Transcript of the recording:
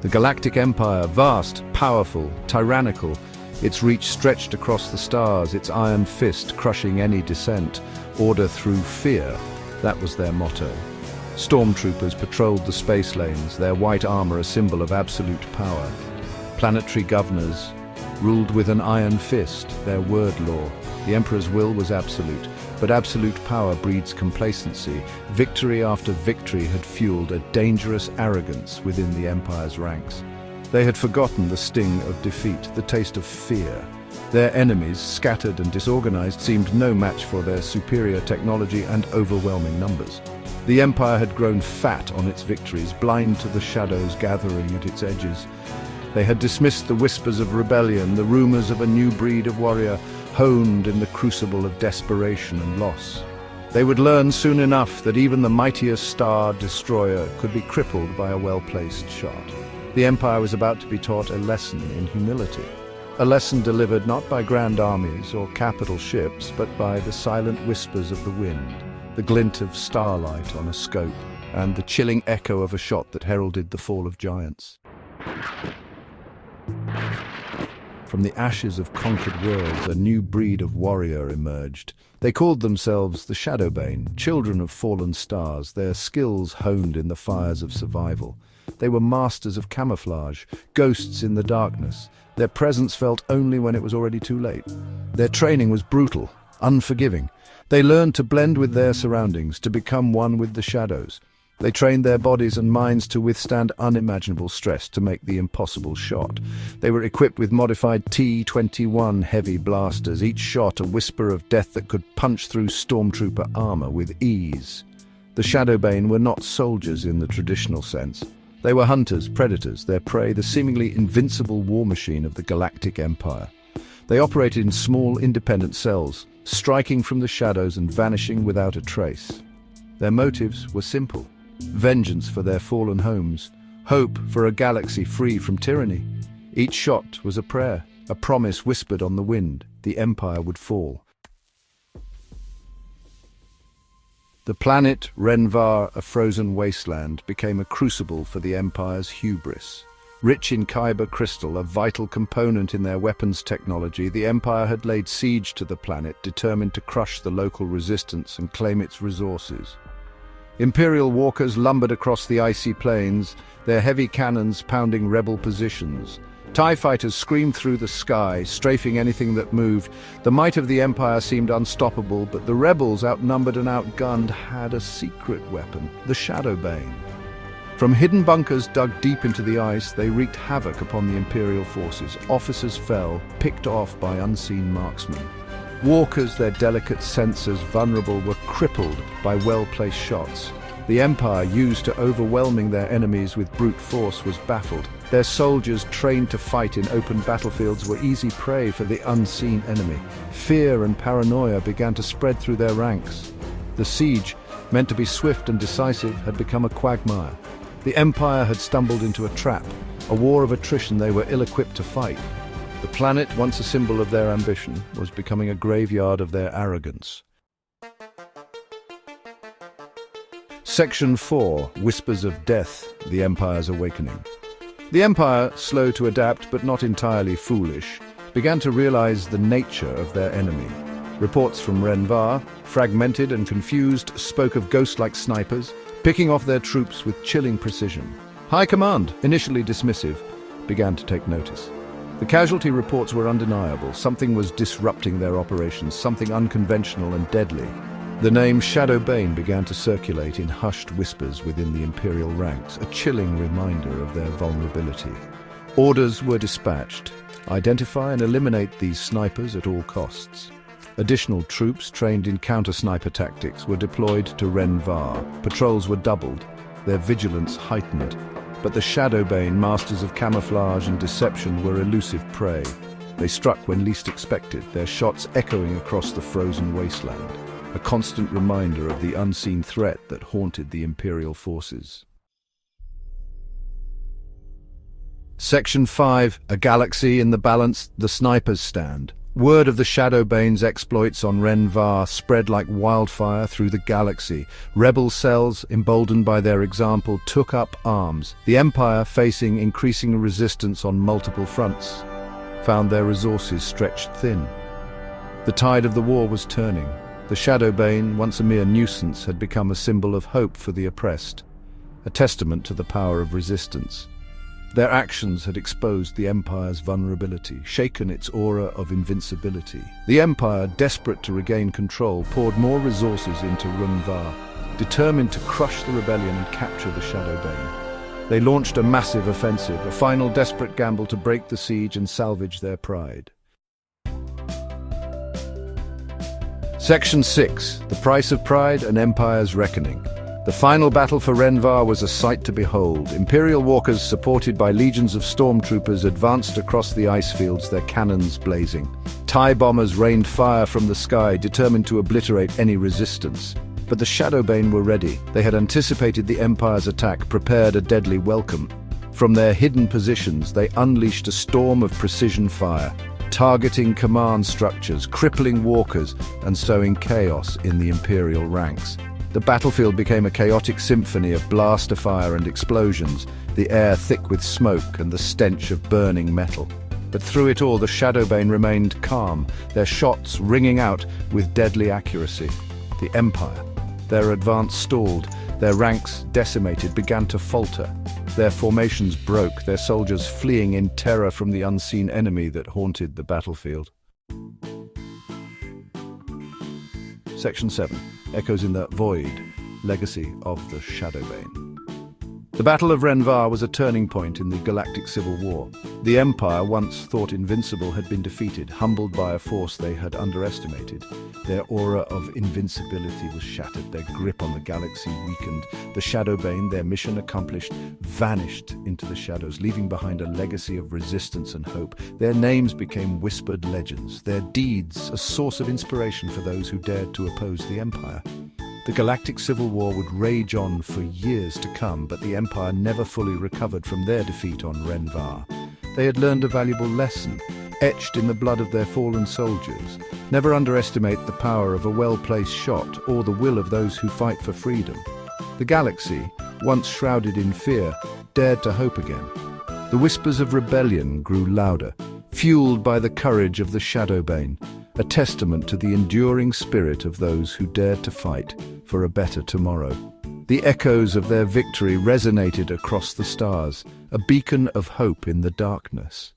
The Galactic Empire, vast, powerful, tyrannical, its reach stretched across the stars, its iron fist crushing any dissent. Order through fear, that was their motto. Stormtroopers patrolled the space lanes, their white armor a symbol of absolute power. Planetary governors ruled with an iron fist, their word law. The Emperor's will was absolute, but absolute power breeds complacency. Victory after victory had fueled a dangerous arrogance within the Empire's ranks. They had forgotten the sting of defeat, the taste of fear. Their enemies, scattered and disorganized, seemed no match for their superior technology and overwhelming numbers. The Empire had grown fat on its victories, blind to the shadows gathering at its edges. They had dismissed the whispers of rebellion, the rumors of a new breed of warrior, honed in the crucible of desperation and loss. They would learn soon enough that even the mightiest star destroyer could be crippled by a well-placed shot. The Empire was about to be taught a lesson in humility. A lesson delivered not by grand armies or capital ships, but by the silent whispers of the wind, the glint of starlight on a scope, and the chilling echo of a shot that heralded the fall of giants. From the ashes of conquered worlds, a new breed of warrior emerged. They called themselves the Shadowbane, children of fallen stars, their skills honed in the fires of survival. They were masters of camouflage, ghosts in the darkness. Their presence felt only when it was already too late. Their training was brutal, unforgiving. They learned to blend with their surroundings, to become one with the shadows. They trained their bodies and minds to withstand unimaginable stress to make the impossible shot. They were equipped with modified T-21 heavy blasters, each shot a whisper of death that could punch through stormtrooper armor with ease. The Shadowbane were not soldiers in the traditional sense. They were hunters, predators, their prey the seemingly invincible war machine of the Galactic Empire. They operated in small, independent cells, striking from the shadows and vanishing without a trace. Their motives were simple: vengeance for their fallen homes, hope for a galaxy free from tyranny. Each shot was a prayer, a promise whispered on the wind. The Empire would fall. The planet Renvar, a frozen wasteland, became a crucible for the Empire's hubris. Rich in kyber crystal, a vital component in their weapons technology, the Empire had laid siege to the planet, determined to crush the local resistance and claim its resources. Imperial walkers lumbered across the icy plains, their heavy cannons pounding rebel positions. TIE fighters screamed through the sky, strafing anything that moved. The might of the Empire seemed unstoppable, but the rebels, outnumbered and outgunned, had a secret weapon: the Shadowbane. From hidden bunkers dug deep into the ice, they wreaked havoc upon the Imperial forces. Officers fell, picked off by unseen marksmen. Walkers, their delicate senses vulnerable, were crippled by well-placed shots. The Empire, used to overwhelming their enemies with brute force, was baffled. Their soldiers, trained to fight in open battlefields, were easy prey for the unseen enemy. Fear and paranoia began to spread through their ranks. The siege, meant to be swift and decisive, had become a quagmire. The Empire had stumbled into a trap, a war of attrition they were ill-equipped to fight. The planet, once a symbol of their ambition, was becoming a graveyard of their arrogance. Section 4. Whispers of Death, the Empire's Awakening. The Empire, slow to adapt but not entirely foolish, began to realize the nature of their enemy. Reports from Renvar, fragmented and confused, spoke of ghost-like snipers, picking off their troops with chilling precision. High Command, initially dismissive, began to take notice. The casualty reports were undeniable. Something was disrupting their operations, something unconventional and deadly. The name Shadowbane began to circulate in hushed whispers within the Imperial ranks, a chilling reminder of their vulnerability. Orders were dispatched: identify and eliminate these snipers at all costs. Additional troops trained in counter-sniper tactics were deployed to Renvar. Patrols were doubled, their vigilance heightened. But the Shadowbane, masters of camouflage and deception, were elusive prey. They struck when least expected, their shots echoing across the frozen wasteland, a constant reminder of the unseen threat that haunted the Imperial forces. Section 5. A galaxy in the balance, the snipers stand. Word of the Shadowbane's exploits on Ren-Var spread like wildfire through the galaxy. Rebel cells, emboldened by their example, took up arms. The Empire, facing increasing resistance on multiple fronts, found their resources stretched thin. The tide of the war was turning. The Shadowbane, once a mere nuisance, had become a symbol of hope for the oppressed, a testament to the power of resistance. Their actions had exposed the Empire's vulnerability, shaken its aura of invincibility. The Empire, desperate to regain control, poured more resources into Ren-Var, determined to crush the rebellion and capture the Shadowbane. They launched a massive offensive, a final desperate gamble to break the siege and salvage their pride. Section 6. The Price of Pride, an Empire's Reckoning. The final battle for Ren-Var was a sight to behold. Imperial walkers, supported by legions of stormtroopers, advanced across the ice fields, their cannons blazing. TIE bombers rained fire from the sky, determined to obliterate any resistance. But the Shadowbane were ready. They had anticipated the Empire's attack, prepared a deadly welcome. From their hidden positions, they unleashed a storm of precision fire, targeting command structures, crippling walkers, and sowing chaos in the Imperial ranks. The battlefield became a chaotic symphony of blaster fire and explosions, the air thick with smoke and the stench of burning metal. But through it all, the Shadowbane remained calm, their shots ringing out with deadly accuracy. The Empire, their advance stalled, their ranks decimated, began to falter. Their formations broke, their soldiers fleeing in terror from the unseen enemy that haunted the battlefield. Section 7. Echoes in the Void, Legacy of the Shadowbane. The Battle of Ren-Var was a turning point in the Galactic Civil War. The Empire, once thought invincible, had been defeated, humbled by a force they had underestimated. Their aura of invincibility was shattered, their grip on the galaxy weakened. The Shadowbane, their mission accomplished, vanished into the shadows, leaving behind a legacy of resistance and hope. Their names became whispered legends, their deeds a source of inspiration for those who dared to oppose the Empire. The Galactic Civil War would rage on for years to come, but the Empire never fully recovered from their defeat on Ren-Var. They had learned a valuable lesson, etched in the blood of their fallen soldiers. Never underestimate the power of a well-placed shot or the will of those who fight for freedom. The galaxy, once shrouded in fear, dared to hope again. The whispers of rebellion grew louder, fueled by the courage of the Shadowbane, a testament to the enduring spirit of those who dared to fight for a better tomorrow. The echoes of their victory resonated across the stars, a beacon of hope in the darkness.